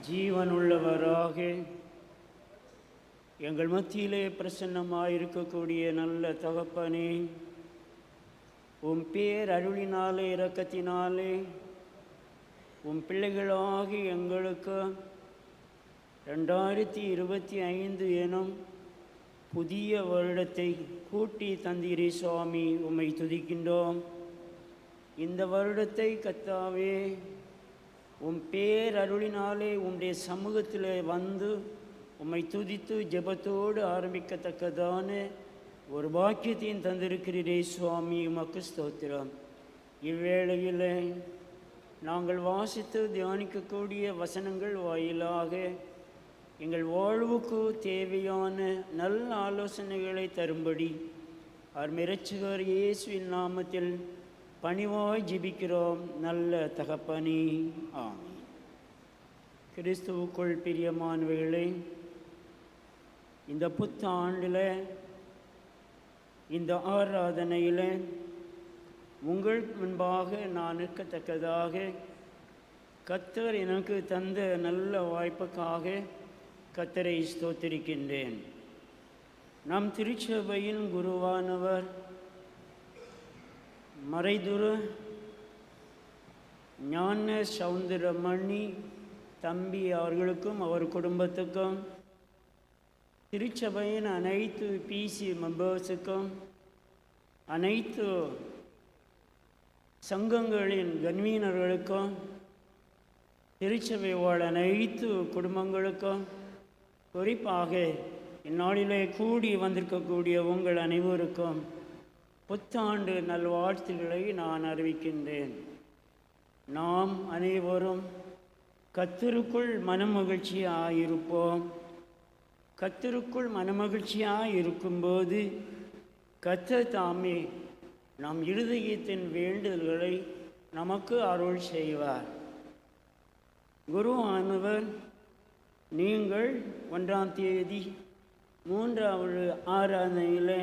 ஜீவனுள்ளவராக எங்கள் மத்தியிலே பிரசன்னமாயிருக்கக்கூடிய நல்ல தகப்பனே, உம் பேர் அருளினாலே இரக்கத்தினாலே உம் பிள்ளைகளாகி எங்களுக்கு 2025 எனும் புதிய வருடத்தை கூட்டி தந்தீரே சுவாமி. உம்மை துதிக்கின்றோம். இந்த வருடத்தை கர்த்தாவே உம் பேர் அருளினாலே உம்முடைய சமூகத்தில் வந்து உம்மை துதித்து ஜெபத்தோடு ஆரம்பிக்கத்தக்கதான ஒரு பாக்கியத்தையும் தந்திருக்கிறீரே சுவாமி. உமக்கு ஸ்தோத்திரம். இவ்வேளையில் நாங்கள் வாசித்து தியானிக்கக்கூடிய வசனங்கள் வாயிலாக எங்கள் வாழ்வுக்கு தேவையான நல்ல ஆலோசனைகளை தரும்படி இரட்சகர் இயேசுவின் நாமத்தில் பணிவாய் ஜெபிக்கிறோம் நல்ல தகப்பனே, ஆமென். கிறிஸ்துவுக்குள் பிரியமானவர்களே, இந்த புத்தாண்டில் இந்த ஆராதனையில் உங்கள் முன்பாக நான் நிற்கத்தக்கதாக கர்த்தர் எனக்கு தந்த நல்ல வாய்ப்புக்காக கர்த்தரை ஸ்தோத்திரிக்கின்றேன். நம் திருச்சபையின் குருவானவர் மறைதுரு ஞான சௌந்தரமணி தம்பி அவர்களுக்கும் அவர் குடும்பத்துக்கும், திருச்சபையின் அனைத்து பிசி மெம்பர்ஸுக்கும், அனைத்து சங்கங்களின் கன்வீனர்களுக்கும், திருச்சபை வாழ் அனைத்து குடும்பங்களுக்கும், குறிப்பாக இந்நாளிலே கூடி வந்திருக்கக்கூடிய உங்கள் அனைவருக்கும் புத்தாண்டு நல்வாழ்த்துக்களை நான் அறிவிக்கின்றேன். நாம் அனைவரும் கர்த்தருக்குள் மனமகிழ்ச்சியாயிருப்போம். கர்த்தருக்குள் மனமகிழ்ச்சியாக இருக்கும்போது கர்த்தர் தாமே நம் இருதயத்தின் வேண்டுதல்களை நமக்கு அருள் செய்வார். குருவானவர் நீங்கள் 1ஆம் தேதி 3வது ஆராதனையில்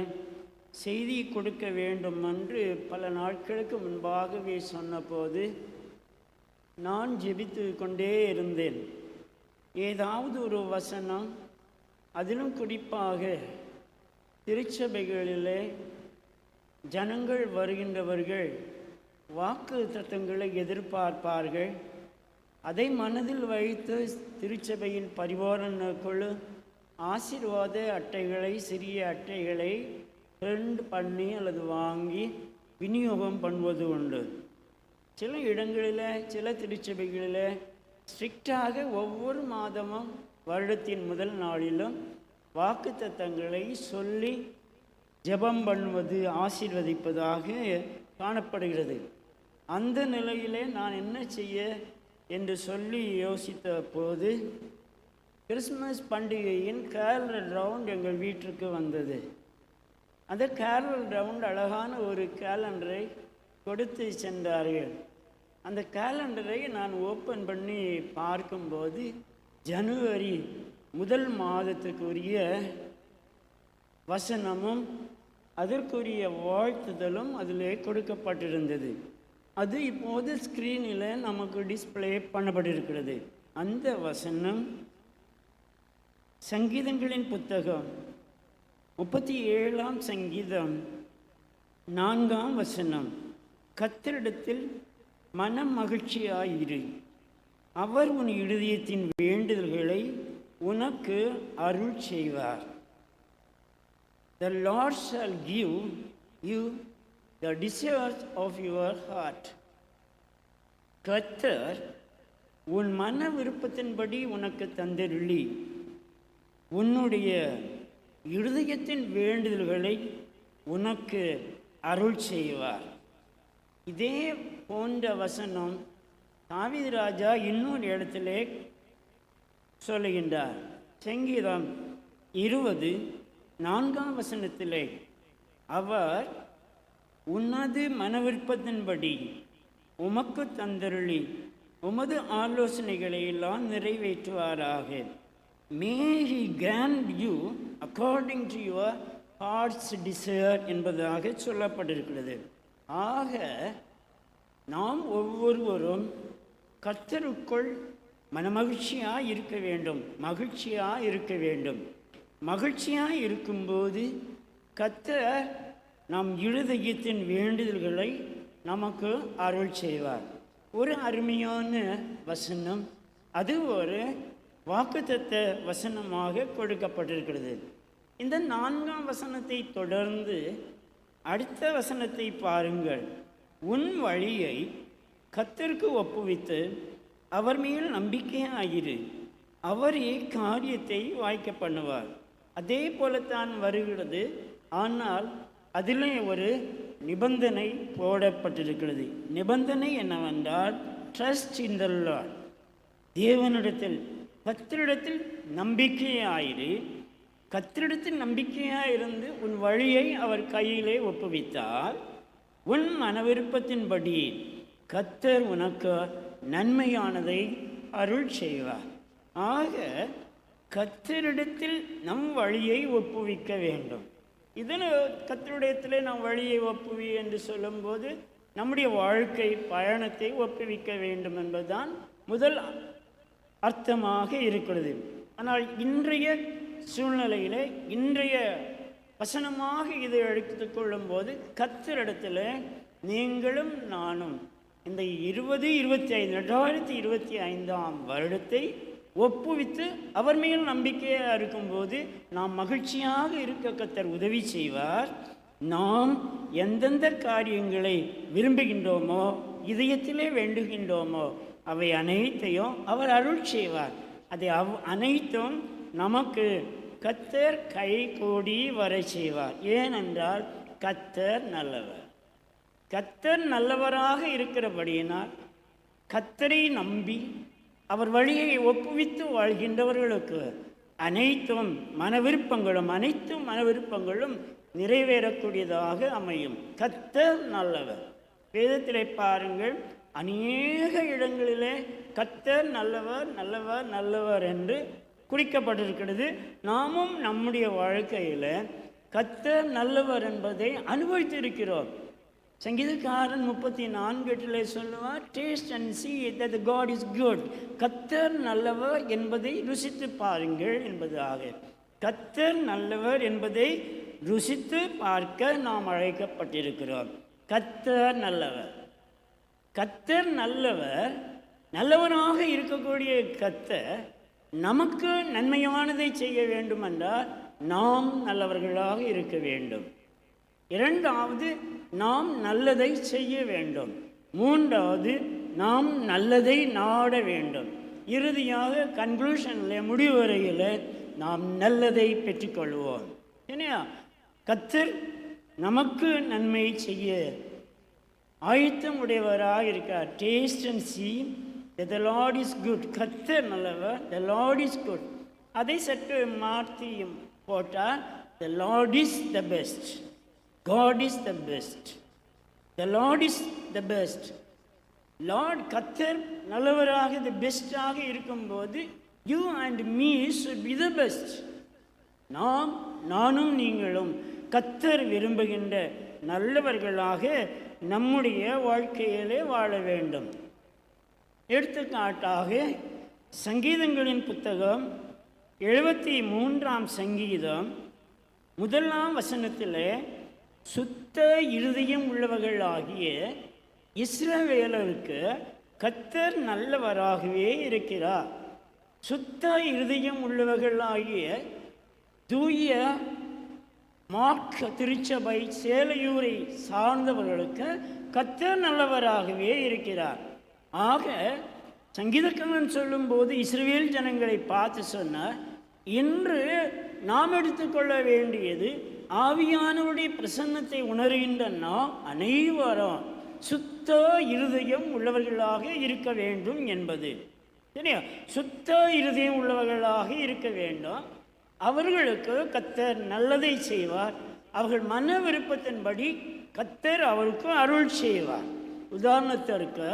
செய்தி கொடுக்க வேண்டும் என்று பல நாட்களுக்கு முன்பாகவே சொன்னபோது நான் ஜெபித்து கொண்டே இருந்தேன். ஏதாவது ஒரு வசனம், அதிலும் குறிப்பாக திருச்சபைகளிலே ஜனங்கள் வருகின்றவர்கள் வாக்கு தத்தங்களை எதிர்பார்ப்பார்கள். அதை மனதில் வைத்து திருச்சபையின் பரிவாரண குழு ஆசீர்வாத அட்டைகளை, சிறிய அட்டைகளை பிரிண்ட் பண்ணி அல்லது வாங்கி விநியோகம் பண்ணுவது உண்டு. சில இடங்களில், சில திருச்சபைகளில் ஸ்ட்ரிக்டாக ஒவ்வொரு மாதமும் வருடத்தின் முதல் நாளிலும் வாக்கு தத்தங்களை சொல்லி ஜெபம் பண்ணுவது, ஆசீர்வதிப்பதாக காணப்படுகிறது. அந்த நிலையிலே நான் என்ன செய்ய என்று சொல்லி யோசித்த போது கிறிஸ்மஸ் பண்டிகையின் கேரல் ரவுண்ட் எங்கள் வீட்டிற்கு வந்தது. அந்த கேரல் ரவுண்ட் அழகான ஒரு கேலண்டரை கொடுத்து சென்றார்கள். அந்த கேலண்டரை நான் ஓப்பன் பண்ணி பார்க்கும்போது ஜனவரி முதல் மாதத்துக்குரிய வசனமும் அதற்குரிய வாழ்த்துதலும் அதிலே கொடுக்கப்பட்டிருந்தது. அது இப்போது ஸ்க்ரீனில் நமக்கு டிஸ்பிளே பண்ணப்பட்டிருக்கிறது. அந்த வசனம் சங்கீதங்களின் புத்தகம் 37ஆம் சங்கீதம் 4ஆம் வசனம், கர்த்தரிடத்தில் மனம் மகிழ்ச்சியாயிரு, அவர் உன் இருதயத்தின் வேண்டுதல்களை உனக்கு அருள் செய்வார். The Lord shall give you the desires of your heart. கர்த்தர் உன் மன விருப்பத்தின்படி உனக்கு தந்தருளி உன்னுடைய இருதயத்தின் வேண்டுதல்களை உனக்கு அருள் செய்வார். இதே போன்ற வசனம் தாவீது ராஜா இன்னொரு இடத்திலே சொல்லுகின்றார். சங்கீதம் 20:4ஆம் வசனத்திலே அவர் உனது மனவிருப்பத்தின்படி உமக்கு தந்தருளி உமது ஆலோசனைகளை எல்லாம் நிறைவேற்றுவாராக. May he grant you according to your heart's desire என்பதாக சொல்லப்பட்டிருக்கிறது. ஆக நாம் ஒவ்வொருவரும் கர்த்தருக்குள் மனமகிழ்ச்சியாக இருக்க வேண்டும், மகிழ்ச்சியாக இருக்க வேண்டும். மகிழ்ச்சியாக இருக்கும்போது கர்த்தர் நம் இருதயத்தின் வேண்டுதல்களை நமக்கு அருள் செய்வார். ஒரு அருமையான வசனம், அது ஒரு வாக்குத்தத்த வசனமாக கொடுக்கப்பட்டிருக்கிறது. இந்த 4ஆம் வசனத்தை தொடர்ந்து அடுத்த வசனத்தை பாருங்கள். உன் வழியை கர்த்தருக்கு ஒப்புவித்து அவர் மேல் நம்பிக்கையாயிரு, அவரே காரியத்தை வாய்க்க பண்ணுவார். அதே போலத்தான் வருகிறது. ஆனால் அதிலே ஒரு நிபந்தனை போடப்பட்டிருக்கிறது. நிபந்தனை என்னவென்றால், ட்ரஸ்ட் இன் த லார்ட். தேவனிடத்தில் கர்த்தரிடத்தில் நம்பிக்கையாயிரு. கர்த்தரிடத்தில் நம்பிக்கையாக இருந்து உன் வழியை அவர் கையிலே ஒப்புவித்தால் உன் மனவிருப்பத்தின்படி கர்த்தர் உனக்கு நன்மையானதை அருள் செய்வார். ஆக கர்த்தரிடத்தில் நம் வழியை ஒப்புவிக்க வேண்டும். இதில் கர்த்தரிடத்தில் நம் வழியை ஒப்புவி என்று சொல்லும்போது நம்முடைய வாழ்க்கை பயணத்தை ஒப்புவிக்க வேண்டும் என்பதுதான் முதல் அர்த்தமாக இருக்கிறது. ஆனால் இன்றைய சூழ்நிலையில் இன்றைய வசனமாக இதை எடுத்துக்கொள்ளும் போது கர்த்தரிடத்தில் நீங்களும் நானும் இந்த 2025 வருடத்தை ஒப்புவித்து அவர் மேல் நம்பிக்கையாக இருக்கும்போது நாம் மகிழ்ச்சியாக இருக்க கர்த்தர் உதவி செய்வார். நாம் எந்தெந்த காரியங்களை விரும்புகின்றோமோ, இதயத்திலே வேண்டுகின்றோமோ, அவை அனைத்தையும் அவர் அருள் செய்வார். அதை அனைத்தும் நமக்கு கர்த்தர் கை கூடி வர செய்வார். ஏனென்றால் கர்த்தர் நல்லவர். கர்த்தர் நல்லவராக இருக்கிறபடியினால் கர்த்தரை நம்பி அவர் வழியை ஒப்புவித்து வாழ்கின்றவர்களுக்கு அனைத்தும் மனவிருப்பங்களும் நிறைவேறக்கூடியதாக அமையும். கர்த்தர் நல்லவர். வேதத்திலே பாருங்கள், அநேக இடங்களிலே கர்த்தர் நல்லவர் நல்லவர் நல்லவர் என்று குறிக்கப்பட்டிருக்கிறது. நாமும் நம்முடைய வாழ்க்கையில் கர்த்தர் நல்லவர் என்பதை அனுபவித்திருக்கிறோம். சங்கீதக்காரன் 34:8 சொல்லுவார், taste and see that God is good. கர்த்தர் நல்லவர் என்பதை ருசித்து பாருங்கள் என்பதாக. கர்த்தர் நல்லவர் என்பதை ருசித்து பார்க்க நாம் அழைக்கப்பட்டிருக்கிறோம். கர்த்தர் நல்லவர். கர்த்தர் நல்லவர். நல்லவராக இருக்கக்கூடிய கர்த்தர் நமக்கு நன்மையானதை செய்ய வேண்டும் என்றால் நாம் நல்லவர்களாக இருக்க வேண்டும். இரண்டாவது, நாம் நல்லதை செய்ய வேண்டும். மூன்றாவது, நாம் நல்லதை நாட வேண்டும். இறுதியாக கன்க்ளூஷனில் முடிவரையில் நாம் நல்லதை பெற்றுக்கொள்வோம். ஏன்னா கர்த்தர் நமக்கு நன்மை செய்ய ஆயத்தம் உடையவராக இருக்கார். Taste and see that the Lord is good. கர்த்தர் நல்லவர், the Lord is good. அதை சற்று மாற்றியும் போட்டால் the Lord is the best. God is the best. The Lord is the best. Lord கர்த்தர் நல்லவராக the பெஸ்டாக இருக்கும்போது you and me should be the best. நானும் நீங்களும் கர்த்தர் விரும்புகின்ற நல்லவர்களாக நம்முடைய வாழ்க்கையிலே வாழ வேண்டும். எடுத்துக்காட்டாக சங்கீதங்களின் புத்தகம் 73ஆம் சங்கீதம் 1ஆம் வசனத்தில் சுத்த இருதயம் உள்ளவர்களாகிய இஸ்ரவேலருக்கு கர்த்தர் நல்லவராகவே இருக்கிறார். சுத்த இருதயம் உள்ளவர்களாகிய தூய மார்க் திருச்சபை சேலையூரை சார்ந்தவர்களுக்கு கர்த்தர் நல்லவராகவே இருக்கிறார். ஆக சங்கீதக்காரன் சொல்லும்போது இஸ்ரவேல் ஜனங்களை பார்த்து சொன்னார், இன்று நாம் எடுத்துக்கொள்ள வேண்டியது ஆவியானவருடைய பிரசன்னத்தை உணர்கின்ற நாம் அனைவரும் சுத்த இருதயம் உள்ளவர்களாக இருக்க வேண்டும் என்பது. சரியா? சுத்த இருதயம் உள்ளவர்களாக இருக்க வேண்டும். அவர்களுக்கு கர்த்தர் நல்லதை செய்வார். அவர்கள் மன விருப்பத்தின்படி கர்த்தர் அவருக்கு அருள் செய்வார். உதாரணத்திற்கு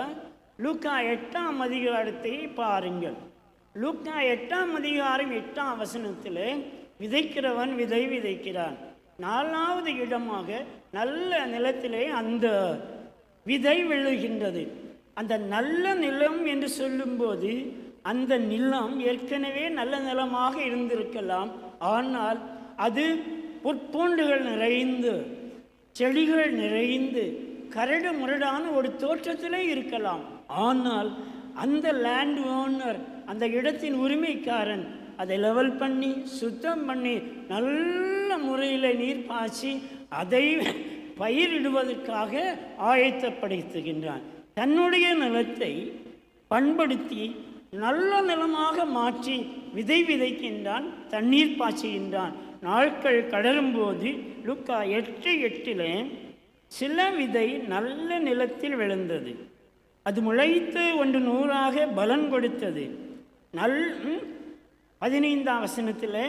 லூக்கா 8ஆம் அதிகாரத்தை பாருங்கள். லூக்கா 8ஆம் அதிகாரம் 8ஆம் வசனத்தில் விதைக்கிறவன் விதை விதைக்கிறான். 4வது இடமாக நல்ல நிலத்திலே அந்த விதை விழுகின்றது. அந்த நல்ல நிலம் என்று சொல்லும்போது அந்த நிலம் ஏற்கனவே நல்ல நிலமாக இருந்திருக்கலாம். ஆனால் அது புற்பூண்டுகள் நிறைந்து, செடிகள் நிறைந்து, கரடு முரடான ஒரு தோற்றத்திலே இருக்கலாம். ஆனால் அந்த லேண்ட் ஓனர், அந்த இடத்தின் உரிமைக்காரன் அதை லெவல் பண்ணி, சுத்தம் பண்ணி, நல்ல முறையில் நீர் பாய்ச்சி அதை பயிரிடுவதற்காக ஆயத்தப்படுத்துகின்றான். தன்னுடைய நிலத்தை பண்படுத்தி நல்ல நிலமாக மாற்றி விதை விதைக்கின்றான், தண்ணீர் பாய்ச்சுகின்றான். நாட்கள் கடரும்போது லூக்கா 8:8 சில விதை நல்ல நிலத்தில் விழுந்தது, அது முளைத்து 100 பலன் கொடுத்தது. 15ஆம் வசனத்தில்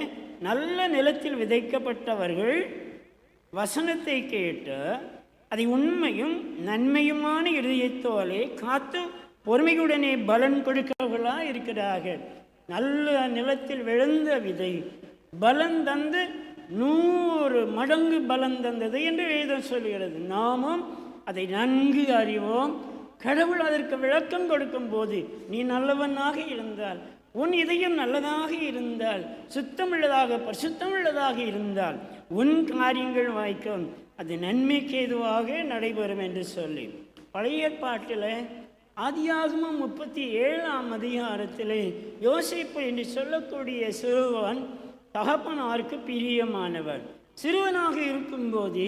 நல்ல நிலத்தில் விதைக்கப்பட்டவர்கள் வசனத்தை கேட்டு அதை உண்மையும் நன்மையுமான இதயத்தோலே காத்து பொறுமையுடனே பலன் கொடுக்கிறவர்களாக இருக்கிறார்கள். நல்ல நிலத்தில் விழுந்த விதை பலன் தந்து 100 மடங்கு பலன் தந்தது என்று வேதம் சொல்கிறது. நாமும் அதை நன்கு அறிவோம். கடவுள் அதற்கு விளக்கம் கொடுக்கும் போது, நீ நல்லவனாக இருந்தால், உன் இதயம் நல்லதாக இருந்தால், சுத்தமுள்ளதாக பரிசுத்தமுள்ளதாக இருந்தால், உன் காரியங்கள் வாய்க்கும், அது நன்மைக்கு ஏதுவாக நடைபெறும் என்று சொல்லி பழைய ஏற்பாட்டில் ஆதியாகமம் 37ஆம் அதிகாரத்தில் யோசேப்பு என்று சொல்லக்கூடிய சிறுவன் தகப்பனாருக்கு பிரியமானவர். சிறுவனாக இருக்கும்போது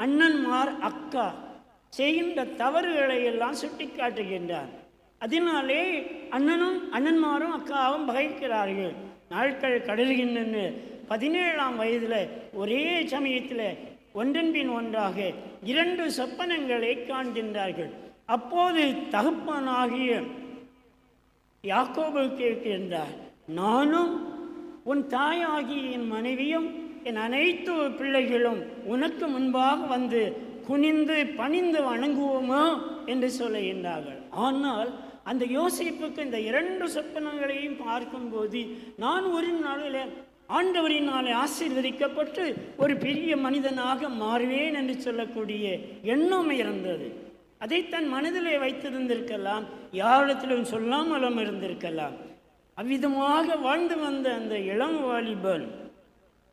அண்ணன்மார் அக்கா செய்கின்ற தவறுகளை எல்லாம் சுட்டி காட்டுகின்றார். அதனாலே அண்ணன்மாரும் அக்காவும் பகைக்கிறார்கள். நாட்கள் கடல்கின்றன. 17ஆம் வயதில் ஒரே சமயத்தில் ஒன்றன் பின் ஒன்றாக 2 சொப்பனங்களை காண்கின்றார்கள். அப்போது தகப்பனாகிய யாக்கோபு கேட்கின்றார், நானும் உன் தாயாகிய என் மனைவியும் என் அனைத்து பிள்ளைகளும் உனக்கு முன்பாக வந்து குனிந்து பணிந்து வணங்குவோமா என்று சொல்லுகின்றார்கள். ஆனால் அந்த யோசேப்புக்கு இந்த 2 சொப்பனங்களையும் பார்க்கும்போது, நான் ஒரு நாளில் ஆண்டவரினாலே ஆசீர்வதிக்கப்பட்டு ஒரு பெரிய மனிதனாக மாறுவேன் என்று சொல்லக்கூடிய எண்ணம் இருந்தது. அதை தன் மனதிலே வைத்திருந்திருக்கலாம், யாரிடத்திலும் சொல்லாமலும் இருந்திருக்கலாம். அவ்விதமாக வாழ்ந்து வந்த அந்த இளம் வாலிபன்,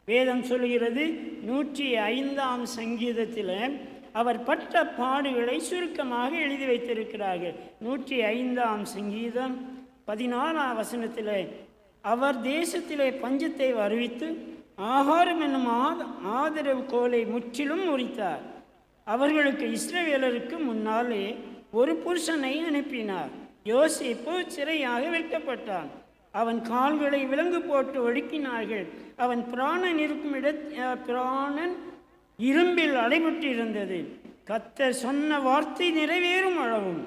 வேதம் சொல்கிறது 105ஆம் சங்கீதத்தில் அவர் பட்ட பாடுகளை சுருக்கமாக எழுதி வைத்திருக்கிறார்கள். 105ஆம் சங்கீதம் 14ஆம் வசனத்தில், அவர் தேசத்திலே பஞ்சத்தை அறிவித்து ஆகாரம் என்னும் ஆதரவு கோலை முற்றிலும் முறித்தார். அவர்களுக்கு இஸ்ரவேலருக்கு முன்னாலே ஒரு புருஷனை அனுப்பினார். யோசேப்பு சிறையாக வைக்கப்பட்டான். அவன் கால்களை விலங்கு போட்டு ஒடுக்கினார்கள். அவன் பிராணன் இருக்கும் பிராணன் இரும்பில் அடைபட்டு இருந்தது. கர்த்தர் சொன்ன வார்த்தை நிறைவேறும் அளவும்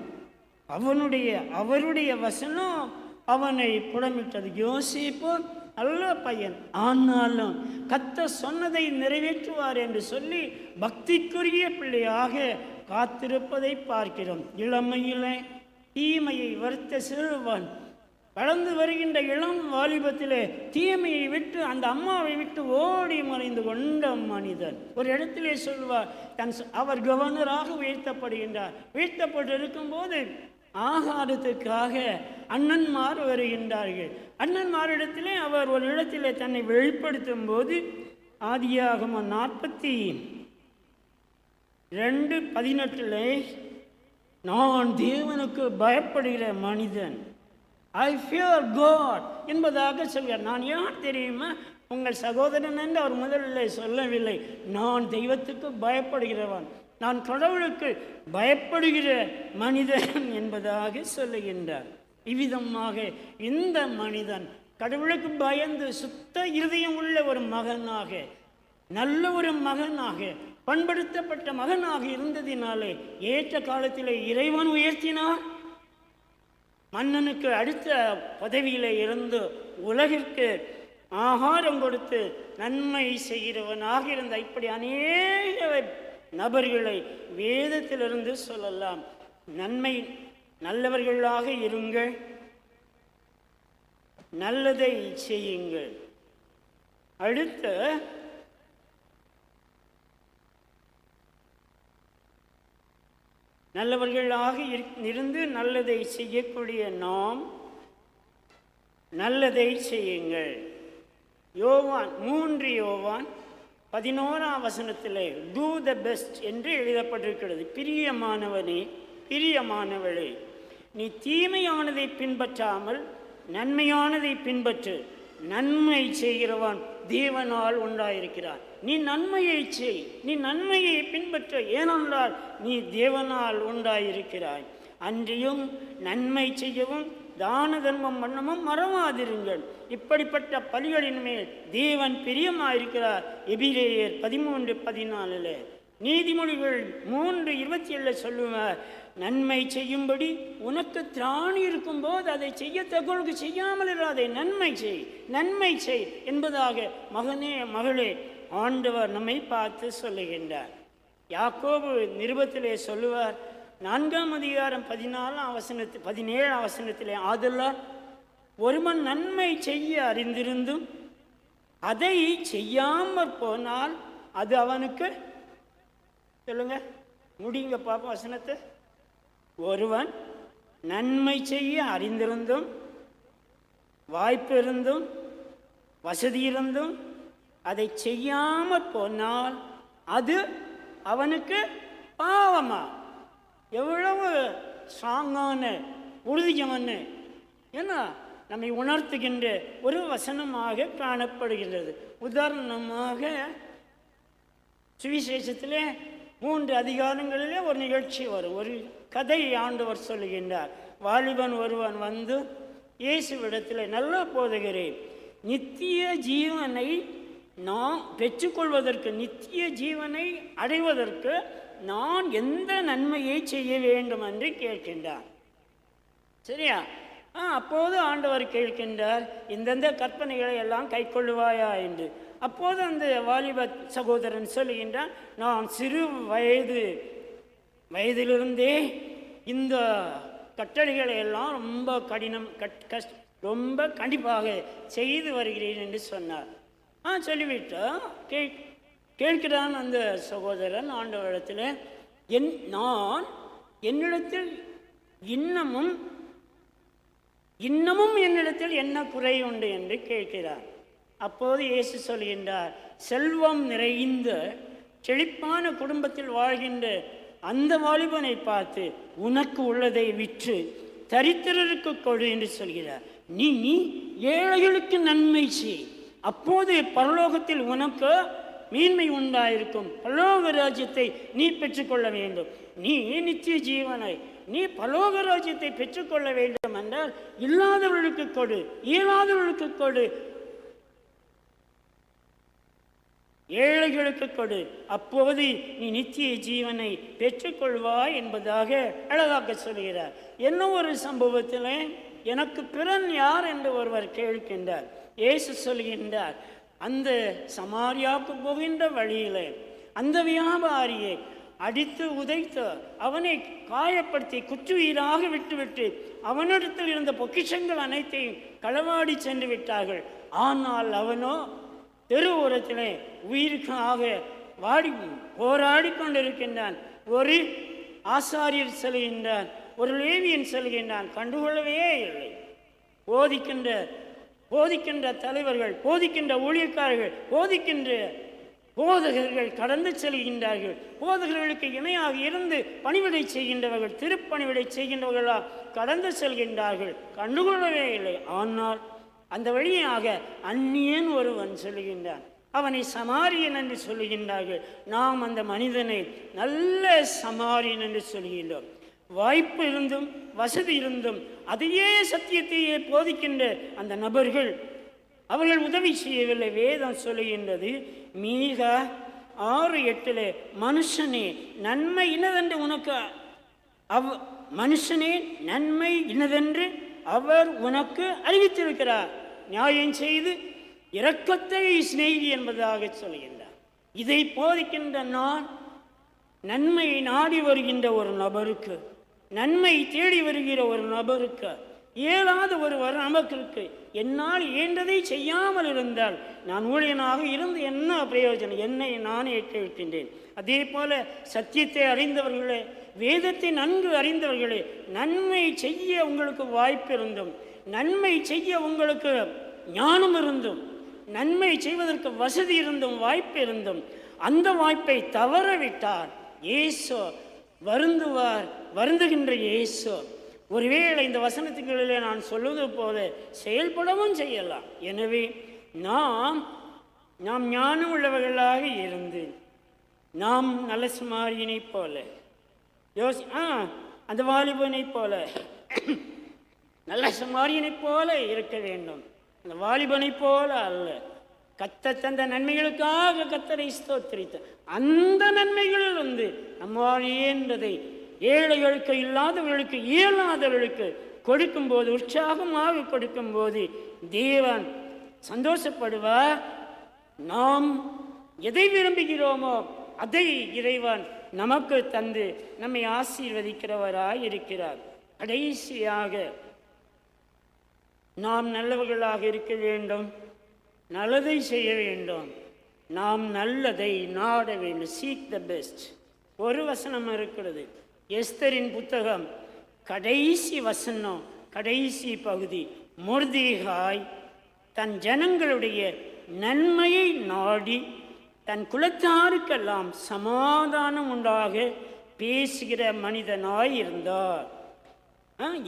அவருடைய வசனம் அவனை புடமிட்டது. யோசேப்பு நல்ல பையன், ஆனாலும் கர்த்தர் சொன்னதை நிறைவேற்றுவார் என்று சொல்லி பக்திக்குரிய பிள்ளையாக காத்திருப்பதை பார்க்கிறோம். இளமையிலே தீமையை வருத்த சிறுவன் வளர்ந்து வருகின்ற இளம் வாலிபத்திலே தீமையை விட்டு அந்த அம்மாவை விட்டு ஓடி மறைந்து கொண்ட மனிதன். ஒரு இடத்திலே சொல்வார், அவர் கவர்னராக உயர்த்தப்படுகின்றார். உயர்த்தப்பட்டிருக்கும் போது ஆகாரத்துக்காக அண்ணன்மார் வருகின்றார்கள். அண்ணன்மாரிடத்திலே அவர் ஒரு இடத்திலே தன்னை வெளிப்படுத்தும் போது, ஆதியாகமம் 42:18 நான் தேவனுக்கு பயப்படுகிற மனிதன், ஐ ஃபியர் காட் என்பதாக சொல்கிறார். நான் யார் தெரியுமா? உங்கள் சகோதரன் என்று அவர் முதலில் சொல்லவில்லை. நான் தெய்வத்துக்கு பயப்படுகிறவன், நான் கடவுளுக்கு பயப்படுகிற மனிதன் என்பதாக சொல்லுகின்றார். இவ்விதமாக இந்த மனிதன் கடவுளுக்கு பயந்து சுத்த இருதயம் உள்ள ஒரு மகனாக, நல்ல ஒரு மகனாக, பண்படுத்தப்பட்ட மகனாக இருந்ததினாலே ஏற்ற காலத்திலே இறைவன் உயர்த்தினார். மன்னனுக்கு அடுத்த பதவியிலே இருந்து உலகிற்கு ஆகாரம் கொடுத்து நன்மை செய்கிறவனாக இருந்த இப்படி அநேக நபர்களை வேதத்திலிருந்து சொல்லலாம். நல்லவர்களாக இருங்கள், நல்லதை செய்யுங்கள். அடுத்த நல்லவர்களாக இருந்து நல்லதை செய்யக்கூடிய நாம் நல்லதை செய்யுங்கள். யோவான் 3 யோவான் 11 டூ த பெஸ்ட் என்று எழுதப்பட்டிருக்கிறது. பிரியமானவனே, பிரியமானவளே, நீ தீமையானதை பின்பற்றாமல் நன்மையானதை பின்பற்று. நன்மை செய்கிறவன் தேவனால் உண்டாயிருக்கிறான். நீ நன்மையை செய், நீ நன்மையை பின்பற்ற, ஏனென்றால் நீ தேவனால் உண்டாயிருக்கிறாய். அன்றியும் நன்மை செய்யவும் தான தர்மம் பண்ணவும் மறவாதிருங்கள். இப்படிப்பட்ட பலிகளின் மேல் தேவன் பிரியமாயிருக்கிறார். எபிரேயர் 13:14. நீதிமொழிகள் 3:27 சொல்லுவார், நன்மை செய்யும்படி உனக்கு திராணி இருக்கும்போது அதை செய்ய தகவலுக்கு செய்யாமல் இராதே, நன்மை செய், நன்மை செய் என்பதாக மகனே மகளே ஆண்டவர் நம்மை பார்த்து சொல்லுகின்றார். யாக்கோபு நிருபத்திலே சொல்லுவார், 4 அதிகாரம் 17 ஆதலால் ஒருவன் நன்மை செய்ய அறிந்திருந்தும் அதை செய்யாமல் போனால் அது அவனுக்கு, சொல்லுங்க முடிங்க பாப்பா வசனத்தை. ஒருவன் நன்மை செய்ய அறிந்திருந்தும் வாய்ப்பு இருந்தும் வசதி இருந்தும் அதை செய்யாமல் போனால் அது அவனுக்கு பாவமா. எவ்வளவு ஸ்ட்ராங்கான உறுதியான ஏன்னா நம்மை உணர்த்துகின்ற ஒரு வசனமாக காணப்படுகிறது. உதாரணமாக சுவிசேஷத்திலே 3 அதிகாரங்களிலே ஒரு நிகழ்ச்சி வரும், ஒரு கதை ஆண்டவர் சொல்லுகின்றார். வாலிபன் ஒருவன் வந்து இயேசுவிடத்தில், நல்ல போதகரே, நித்திய ஜீவனை நாம் பெற்றுக்கொள்வதற்கு, நித்திய ஜீவனை அடைவதற்கு நான் எந்த நன்மையை செய்ய வேண்டும் என்று கேட்கின்றார். சரியா? அப்போது ஆண்டவர் கேட்கின்றார், இந்தந்த கற்பனைகளை எல்லாம் கை கொள்ளுவாயா என்று. அப்போது அந்த வாலிப சகோதரன் சொல்லுகின்றான், நான் சிறு வயதிலிருந்தே இந்த கட்டளைகளை எல்லாம் ரொம்ப ரொம்ப கண்டிப்பாக செய்து வருகிறேன் என்று சொன்னார். சொல்லிவிட்டா கேட்கிறான் அந்த சகோதரன் ஆண்டவரிடத்தில், நான் என்னிடத்தில் இன்னமும் என்னிடத்தில் என்ன குறை உண்டு என்று கேட்கிறார். அப்போது இயேசு சொல்கின்றார், செல்வம் நிறைந்த செழிப்பான குடும்பத்தில் வாழ்கின்ற அந்த வாலிபனை பார்த்து உனக்கு உள்ளதை விற்று தரித்திரருக்கு கொடு என்று சொல்கிறார். நீ ஏழைகளுக்கு நன்மை செய், அப்போது பரலோகத்தில் உனக்கு மேன்மை உண்டாயிருக்கும். பரலோக ராஜ்யத்தை நீ பெற்றுக்கொள்ள வேண்டும். நீ நித்திய ஜீவனை, நீ பரலோக ராஜ்யத்தை பெற்றுக்கொள்ள வேண்டும் என்றால் இல்லாதவர்களுக்கு கொடு, இயலாதவர்களுக்கு கொடு, ஏழைகளுக்கு கொடு, அப்போது நீ நித்திய ஜீவனை பெற்றுக்கொள்வாய் என்பதாக அழகாக்க சொல்கிறார். என்ன ஒரு சம்பவத்தில் எனக்கு பிறன் யார் என்று ஒருவர் கேட்கின்றார். இயேசு சொல்கின்றார், அந்த சமாரியாவுக்கு போகின்ற வழியில் அந்த வியாபாரியை அடித்து உதைத்து அவனை காயப்படுத்தி குற்றுயிராக விட்டுவிட்டு அவனிடத்தில் இருந்த பொக்கிஷங்கள் அனைத்தையும் களவாடி சென்று விட்டார்கள். ஆனால் அவனோ தெரு ஓரத்திலே உயிருக்காக போராடி கொண்டிருக்கின்றான். ஒரு ஆசாரியர் செல்கின்றான், ஒரு லேவியன் செல்கின்றான், கண்டுகொள்ளவே இல்லை. போதிக்கின்ற தலைவர்கள், போதிக்கின்ற ஊழியக்காரர்கள், போதகர்கள் கடந்து செல்கின்றார்கள். போதகர்களுக்கு இணையாக இருந்து பணிவிடை செய்கின்றவர்கள், திருப்பணிவிடை செய்கின்றவர்களா கடந்து செல்கின்றார்கள், கண்டுகொள்ளவே இல்லை. ஆனால் அந்த வழியாக அந்நியன் ஒருவன் சொல்லுகின்றான், அவனை சமாரியன் என்று சொல்லுகின்றார்கள். நாம் அந்த மனிதனை நல்ல சமாரியன் என்று சொல்கின்றோம். வாய்ப்பு இருந்தும் வசதி இருந்தும் அதையே சத்தியத்தையே போதிக்கின்ற அந்த நபர்கள் அவர்கள் உதவி செய்யவில்லை. வேதம் சொல்லுகின்றது, மீகா 6:8, மனுஷனே நன்மை இன்னதென்று உனக்கு மனுஷனே நன்மை இன்னதென்று அவர் உனக்கு அறிவித்திருக்கிறார், நியாயம் செய்து இரக்கத்தை சிநேகி என்பதாக சொல்கின்றார். இதை போதிக்கின்ற நான் நன்மையை நாடி வருகின்ற ஒரு நபருக்கு, நன்மை தேடி வருகிற ஒரு நபருக்கு, இயலாத ஒரு நமக்கு என்னால் இயன்றதை செய்யாமல் இருந்தால் நான் ஊழியனாக இருந்து என்ன பிரயோஜனம்? என்னை நானே கேட்கின்றேன். அதே போல சத்தியத்தை அறிந்தவர்களே, வேதத்தை நன்கு அறிந்தவர்களே, நன்மை செய்ய உங்களுக்கு வாய்ப்பு இருந்தும் நன்மை செய்ய உங்களுக்கு ஞானம் இருந்தும், நன்மை செய்வதற்கு வசதி இருந்தும், வாய்ப்பு இருந்தும், அந்த வாய்ப்பை தவறவிட்டார் இயேசு வருந்துவார். வருந்துகின்ற இயேசு ஒருவேளை இந்த வசனத்துகளிலே நான் சொல்வது போல செயல்படவும் செய்யலாம். எனவே நாம் ஞானம் உள்ளவர்களாக இருந்து நாம் நல்ல சமாரியனை போல அந்த வாலிபனை போல நல்ல சமாரியனை போல இருக்க வேண்டும். அந்த வாலிபனை போல அல்ல. கர்த்தர் தந்த நன்மைகளுக்காக கர்த்தரை ஸ்தோத்திரித்த அந்த நன்மைகளில் நம்மால் இயன்றதை ஏழைகளுக்கு, இல்லாதவர்களுக்கு, இயலாதவர்களுக்கு கொடுக்கும்போது, உற்சாகமாக கொடுக்கும்போது தேவன் சந்தோஷப்படுவார். நாம் எதை விரும்புகிறோமோ அதை இறைவன் நமக்கு தந்து நம்மை ஆசீர்வதிக்கிறவராய் இருக்கிறார். கடைசியாக நாம் நல்லவர்களாக இருக்க வேண்டும், நல்லதை செய்ய வேண்டும், நாம் நல்லதை நாட வேண்டும். Seek the best. ஒரு வசனம் இருக்கிறது, எஸ்தரின் புத்தகம் கடைசி வசனம், கடைசி பகுதி. மொர்தெகாய் தன் ஜனங்களுடைய நன்மையை நாடி தன் குலத்தாருக்கெல்லாம் சமாதானம் உண்டாக பேசுகிற மனிதனாய் இருந்தார்.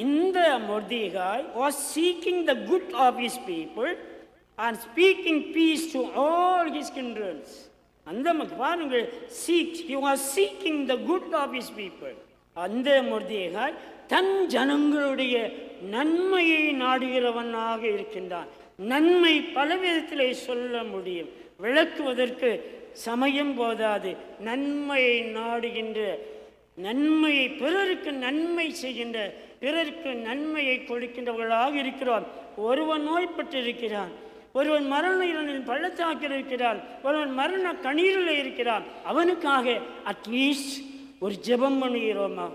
இந்த மொர்தெகாய் was seeking the good of his people and speaking peace to all his kindreds. அந்த பாருங்கள், he was seeking the good of his people. அந்த மொர்தெகாய் தன் ஜனங்களுடைய நன்மையை நாடுகிறவனாக இருக்கின்றான். நன்மை பல விதத்திலே சொல்ல முடியும், விளக்குவதற்கு சமயம் போதாது. நன்மையை நாடுகின்ற, நன்மையை பிறருக்கு நன்மை செய்கின்ற, பிறருக்கு நன்மையை கொடுக்கின்றவர்களாக இருக்கிறோம். ஒருவன் நோய்பட்டு இருக்கிறான், ஒருவன் மரண இரண்டில் பள்ளத்தாக்கில் இருக்கிறான், ஒருவன் மரண கண்ணீரில் இருக்கிறான். அவனுக்காக அட்லீஸ்ட் ஒரு ஜெபம் பண்ணுகிறோமா?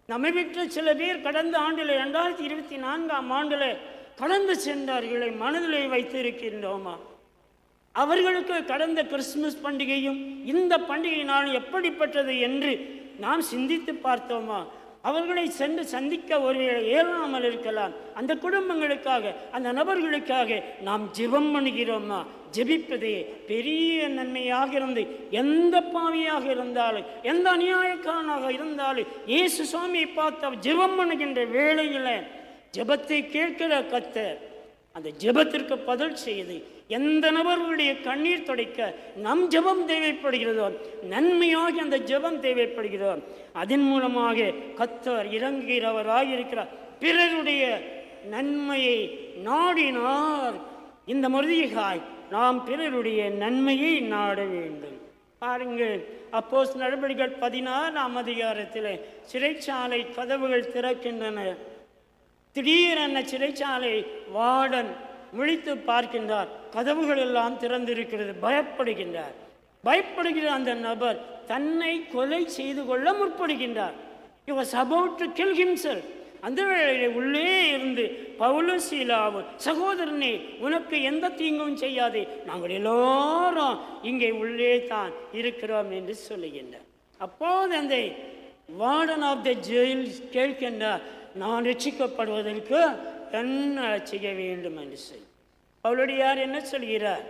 நம்மை விட்டு சில பேர் கடந்த ஆண்டில் 2024ஆம் ஆண்டில் கடந்து சென்றார்களை மனதிலே வைத்து இருக்கின்றோமா? அவர்களுக்கு கடந்த கிறிஸ்துமஸ் பண்டிகையும் இந்த பண்டிகை நாளும் எப்படிப்பட்டது என்று நாம் சிந்தித்து பார்த்தோமா? அவர்களை சென்று சந்திக்க ஒருவேளை இயலாமல் இருக்கலாம். அந்த குடும்பங்களுக்காக, அந்த நபர்களுக்காக நாம் ஜெபம் பண்ணுகிறோமா? ஜெபிப்பதே பெரிய நன்மையாக இருந்து, எந்த பாவியாக இருந்தாலும், எந்த அநியாயக்காரனாக இருந்தாலும், இயேசு சுவாமியை பார்த்து ஜெபம் பண்ணுகின்ற வேளையில் ஜெபத்தை கேட்கிற கர்த்தர் அந்த ஜெபத்திற்கு பதில் செய்து எந்த நபர்களுடைய கண்ணீர் துடைக்க நம் ஜெபம் தேவைப்படுகிறதோ, நன்மையாக அந்த ஜெபம் தேவைப்படுகிறதோ, அதன் மூலமாக கர்த்தர் இறங்குகிறவராக இருக்கிறார். பிறருடைய நன்மையை நாடினார் இந்த மொர்தெகாய். நாம் பிறருடைய நன்மையை நாட வேண்டும். பாருங்கள், அப்போஸ்தலர் நடபடிகள் 16ஆம் அதிகாரத்தில் சிறைச்சாலை கதவுகள் திறக்கின்றன. திடீரென சிறைச்சாலை வார்டன் விழித்து பார்க்கின்றார். கதவுகள் எல்லாம் திறந்திருக்கிறது. பயப்படுகின்றார். பயப்படுகிற அந்த நபர் தன்னை கொலை செய்து கொள்ள முற்படுகின்றார். He was about to kill himself. அந்த வேளையில் உள்ளே இருந்து பவுலும் சீலாவும், சகோதரனே உனக்கு எந்த தீங்கும் செய்யாதே, நாங்கள் எல்லோரும் இங்கே உள்ளே தான் இருக்கிறோம் என்று சொல்லுகின்றார். அப்போது அந்த வார்டன் ஆஃப் த ஜெயில் கேட்கின்றார், நான் ரட்சிக்கப்படுவதற்கு என்ன செய்ய வேண்டும் என்று சொல்லி. பவுலடியார் என்ன சொல்கிறார்?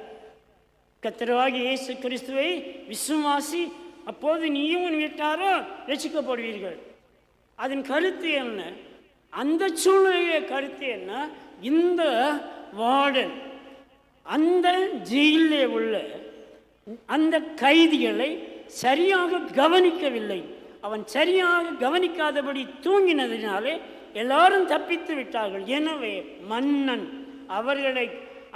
கர்த்தராகிய இயேசு கிறிஸ்துவை விசுவாசி, அப்போது நீயும் உன் வீட்டாரோ ரட்சிக்கப்படுவீர்கள். அதன் கருத்து என்ன? அந்த சூழ்நிலைய கருத்து என்ன? இந்த வார்டன் அந்த ஜெயிலே உள்ள அந்த கைதிகளை சரியாக கவனிக்கவில்லை. அவன் சரியாக கவனிக்காதபடி தூங்கினதினாலே எல்லாரும் தப்பித்து விட்டார்கள். எனவே மன்னன் அவர்களை,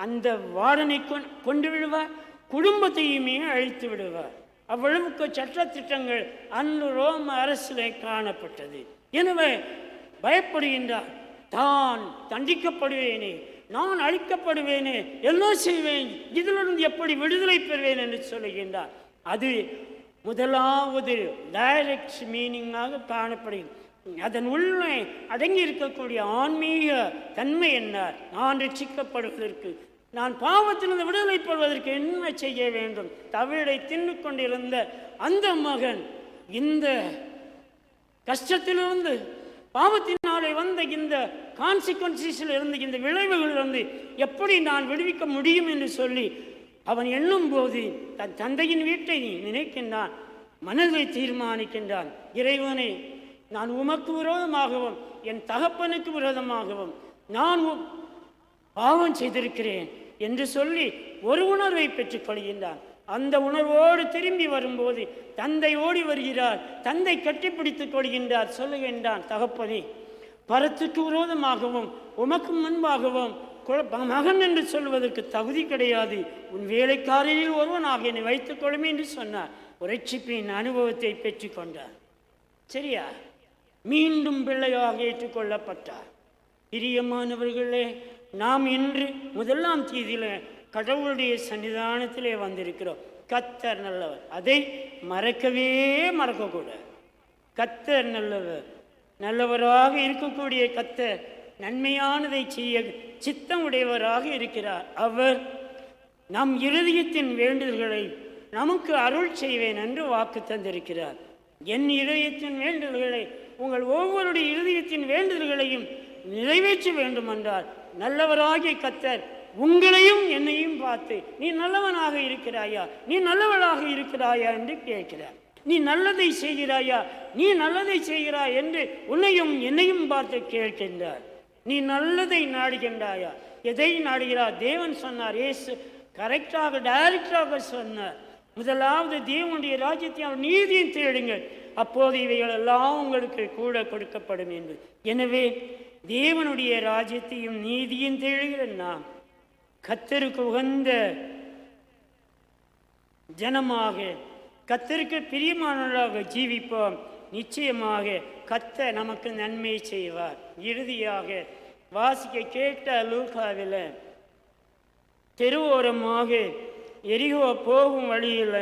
அந்த வார்டனை கொண்டு விடுவார், குடும்பத்தையுமே அழித்து விடுவார். அவ்வளவுக்கு சட்டத்திட்டங்கள் அன்று ரோம அரசிலே காணப்பட்டது. எனவே பயப்படுகின்றார். தான் தண்டிக்கப்படுவேனே, நான் அழிக்கப்படுவேனே, என்ன செய்வேன், இதிலிருந்து எப்படி விடுதலை பெறுவேன் என்று சொல்லுகின்றார். அது முதலாவது டைரக்ட் மீனிங்காக காணப்படுகிறது. அதன் உள்ளே அடங்கி இருக்கக்கூடிய ஆன்மீக தன்மை என்ன? நான் ரட்சிக்கப்படுவதற்கு, நான் பாவத்திலிருந்து விடுதலை பெறுவதற்கு என்ன செய்ய வேண்டும்? தவிடை தின்னு கொண்டிருந்த அந்த மகன் இந்த கஷ்டத்திலிருந்து, பாவத்தினாலே வந்த வந்த இந்த கான்சிக்வன்சஸில் இருந்து, இந்த விளைவுகளிலிருந்து எப்படி நான் விடுவிக்க முடியும் என்று சொல்லி அவன் எண்ணும் போது தன் தந்தையின் வீட்டை நினைக்கின்றான், மனதை தீர்மானிக்கின்றான். இறைவனே, நான் உமக்கு விரோதமாகவும் என் தகப்பனுக்கு விரோதமாகவும் நான் பாவம் செய்திருக்கிறேன் என்று சொல்லி ஒரு உணர்வை பெற்றுக் கொள்கின்றான். அந்த உணர்வோடு திரும்பி வரும்போது தந்தை ஓடி வருகிறார். தந்தை கட்டிப்பிடித்துக் கொள்கின்றார். சொல்லுகின்றான், தகப்பனே, பரத்துக்கு விரோதமாகவும் உமக்கு முன்பாகவும் மகன் என்று சொல்வதற்கு தகுதி கிடையாது. உன் வேலைக்காரரில் ஒருவனாக என்னை வைத்துக் கொள்ளுமே என்று சொன்னார். ரட்சிப்பின் அனுபவத்தை பெற்றுக் கொண்டார். சரியா? மீண்டும் பிள்ளையாக ஏற்றுக்கொள்ளப்பட்டார். பிரியமானவர்களே, நாம் இன்று முதலாம் தேதியில் கடவுளுடைய சன்னிதானத்திலே வந்திருக்கிறோம். கர்த்தர் நல்லவர், அதை மறக்கவே மறக்கக்கூடாது. கர்த்தர் நல்லவர். நல்லவராக இருக்கக்கூடிய கர்த்தர் நன்மையானதை செய்ய சித்தம் உடையவராக இருக்கிறார். அவர் நம் இருதயத்தின் வேண்டுதல்களை நமக்கு அருள் செய்வேன் என்று வாக்கு தந்திருக்கிறார். என் இருதயத்தின் வேண்டுதல்களை, உங்கள் ஒவ்வொருடைய இருதயத்தின் வேண்டுதல்களையும் நிறைவேற்ற வேண்டும் என்றால் நல்லவராகிய கர்த்தர் உங்களையும் என்னையும் பார்த்து, நீ நல்லவனாக இருக்கிறாயா, நீ நல்லவளாக இருக்கிறாயா என்று கேட்கிறார். நீ நல்லதை செய்கிறாயா, நீ நல்லதை செய்கிறாய் என்று உன்னையும் என்னையும் பார்த்து கேட்கின்றார். நீ நல்லதை நாடுகின்றாயா, எதை நாடுகிறார்? தேவன் சொன்னார், இயேசு கரெக்டாக டைரக்டாக சொன்னார், முதலாவது தேவனுடைய ராஜ்யத்தையும் நீதியும் தேடுங்கள், அப்போது இவைகள் எல்லாம் உங்களுக்கு கூட கொடுக்கப்படும் என்று. எனவே தேவனுடைய ராஜ்யத்தையும் நீதியும் தேடுகிற நாம் கர்த்தருக்கு உகந்த ஜனமாக, கர்த்தருக்கு பிரியமானவர்களாக ஜீவிப்போம். நிச்சயமாக கர்த்தர் நமக்கு நன்மை செய்வார். இறுதியாக வாசிக்க கேட்ட லூக்காவில் தெருவோரமாக எரிகோ போகும் வழியில்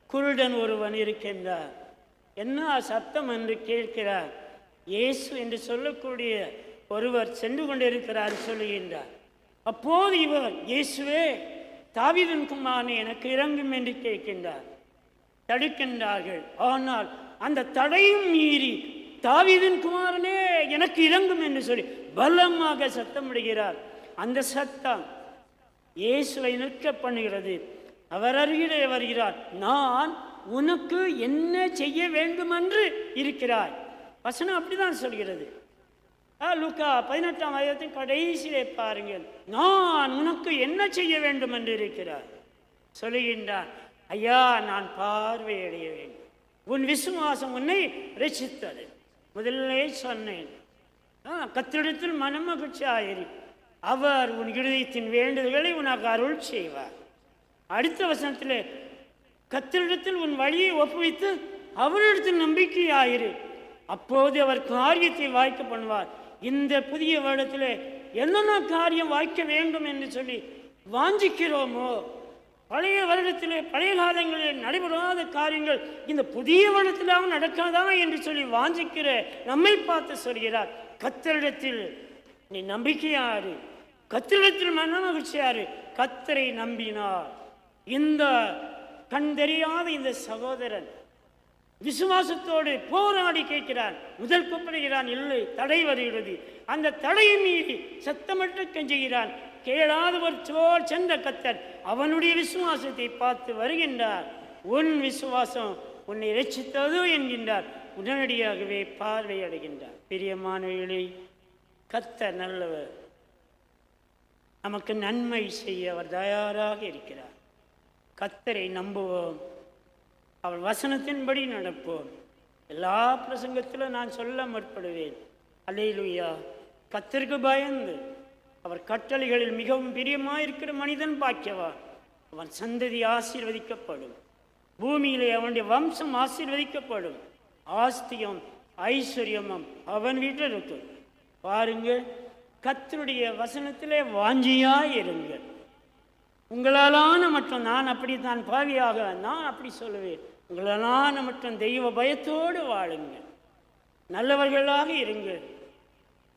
குருடன் ஒருவன் இருக்கின்றார். என்ன சத்தம் என்று கேட்கிறார். இயேசு என்று சொல்லக்கூடிய ஒருவர் சென்று கொண்டிருக்கிறார் சொல்லுகின்றார். அப்போது இவர், இயேசுவே, தாவீதின் குமாரனே, எனக்கு இறங்கும் என்று கேட்கின்றார். தடுக்கின்றார்கள். ஆனால் அந்த தடையும் மீறி தாவீதின் குமாரனே எனக்கு இறங்கும் என்று சொல்லி பலமாக சத்தமிடுகிறார். அந்த சத்தம் இயேசுவை நிற்க பண்ணுகிறது. அவர் அருகிலே வருகிறார். நான் உனக்கு என்ன செய்ய வேண்டும் என்று இருக்கிறாய். வசனம் அப்படிதான் சொல்கிறது. லூக்கா 18ஆம் அதிகாரத்தின் கடைசியிலே பாருங்கள். நான் உனக்கு என்ன செய்ய வேண்டும் என்று இருக்கிறார் சொல்லுகின்றான். ஐயா, நான் பார்வையடைய வேண்டும். உன் விசுவாசம் உன்னை ரட்சித்தது. முதல்ல சொன்னேன், கர்த்தரிடத்தில் மனமகிழ்ச்சியாயிரு, அவர் உன் இருதயத்தின் வேண்டுதல்களை உனக்கு அருள் செய்வார். அடுத்த வசனத்தில், கர்த்தரிடத்தில் உன் வழியை ஒப்புவித்து அவரிடத்தில் நம்பிக்கையாயிரு, அப்போது அவர் காரியத்தை வாய்க்க பண்ணுவார். இந்த புதிய வருடத்தில் என்னென்ன காரியம் வாய்க்க வேண்டும் என்று சொல்லி வாஞ்சிக்கிறோமோ, பழைய வருடத்திலே பழைய காலங்களில் நடைபெறாத காரியங்கள் இந்த புதிய வருடத்திலாகவும் நடக்காதா என்று சொல்லி வாஞ்சிக்கிற நம்மை பார்த்து சொல்கிறார், கர்த்தரிடத்தில் நீ நம்பிக்கையாரு, கர்த்தரிடத்தில் மனமகிழ்ச்சியாரு. கர்த்தரை நம்பினார். இந்த கண் தெரியாத இந்த சகோதரன் விசுவாசத்தோடு போராடி கேட்கிறான். முதல் கூப்பிடுகிறான், இல்லை, தடை வருகிறது. அந்த தடையை மீறி சத்தமிட்டு கெஞ்சுகிறான். கேளாதவர் சோர் சென்ற கர்த்தர் அவனுடைய விசுவாசத்தை பார்த்து வருகின்றார். உன் விசுவாசம் உன்னை ரட்சித்தது என்கின்றார். உடனடியாகவே பார்வை அடைகின்றார். பிரியமானவர்களே, கர்த்தர் நல்லவர். நமக்கு நன்மை செய்ய அவர் தயாராக இருக்கிறார். கர்த்தரை நம்புவோம், அவர் வசனத்தின்படி நடப்போம். எல்லா பிரசங்கத்திலும் நான் சொல்ல முற்படுவேன், அல்லேலூயா, கர்த்தருக்கு பயந்து அவர் கட்டளைகளில் மிகவும் பிரியமாயிருக்கிற மனிதன் பாக்கியவான். அவன் சந்ததி ஆசீர்வதிக்கப்படும். பூமியிலே அவனுடைய வம்சம் ஆசீர்வதிக்கப்படும். ஆஸ்தியம் ஐஸ்வர்யமும் அவன் வீட்டில் இருக்கும். பாருங்கள், கர்த்தருடைய வசனத்திலே வாஞ்சியாயிருங்கள். உங்களாலான மற்றும், நான் அப்படி தான் பாவியாக நான் அப்படி சொல்லுவேன், உங்களாலான மற்றும் தெய்வ பயத்தோடு வாழுங்கள். நல்லவர்களாக இருங்கள்.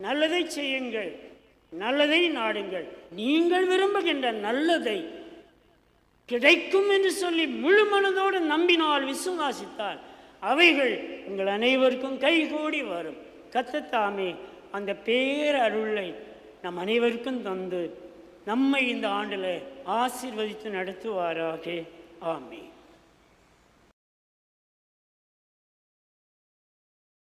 நல்லதை செய்யுங்கள். நல்லதை நாடுங்கள். நீங்கள் விரும்புகின்ற நல்லதை கிடைக்கும் என்று சொல்லி முழு மனதோடு நம்பினால், விசுவாசித்தால் அவைகள் உங்கள் அனைவருக்கும் கைகூடி வரும். கர்த்தர் தாமே அந்த பேரருளை நம் அனைவருக்கும் தந்து நம்மை இந்த ஆண்டில் ஆசீர்வதித்து நடத்துவாராக. ஆமென்.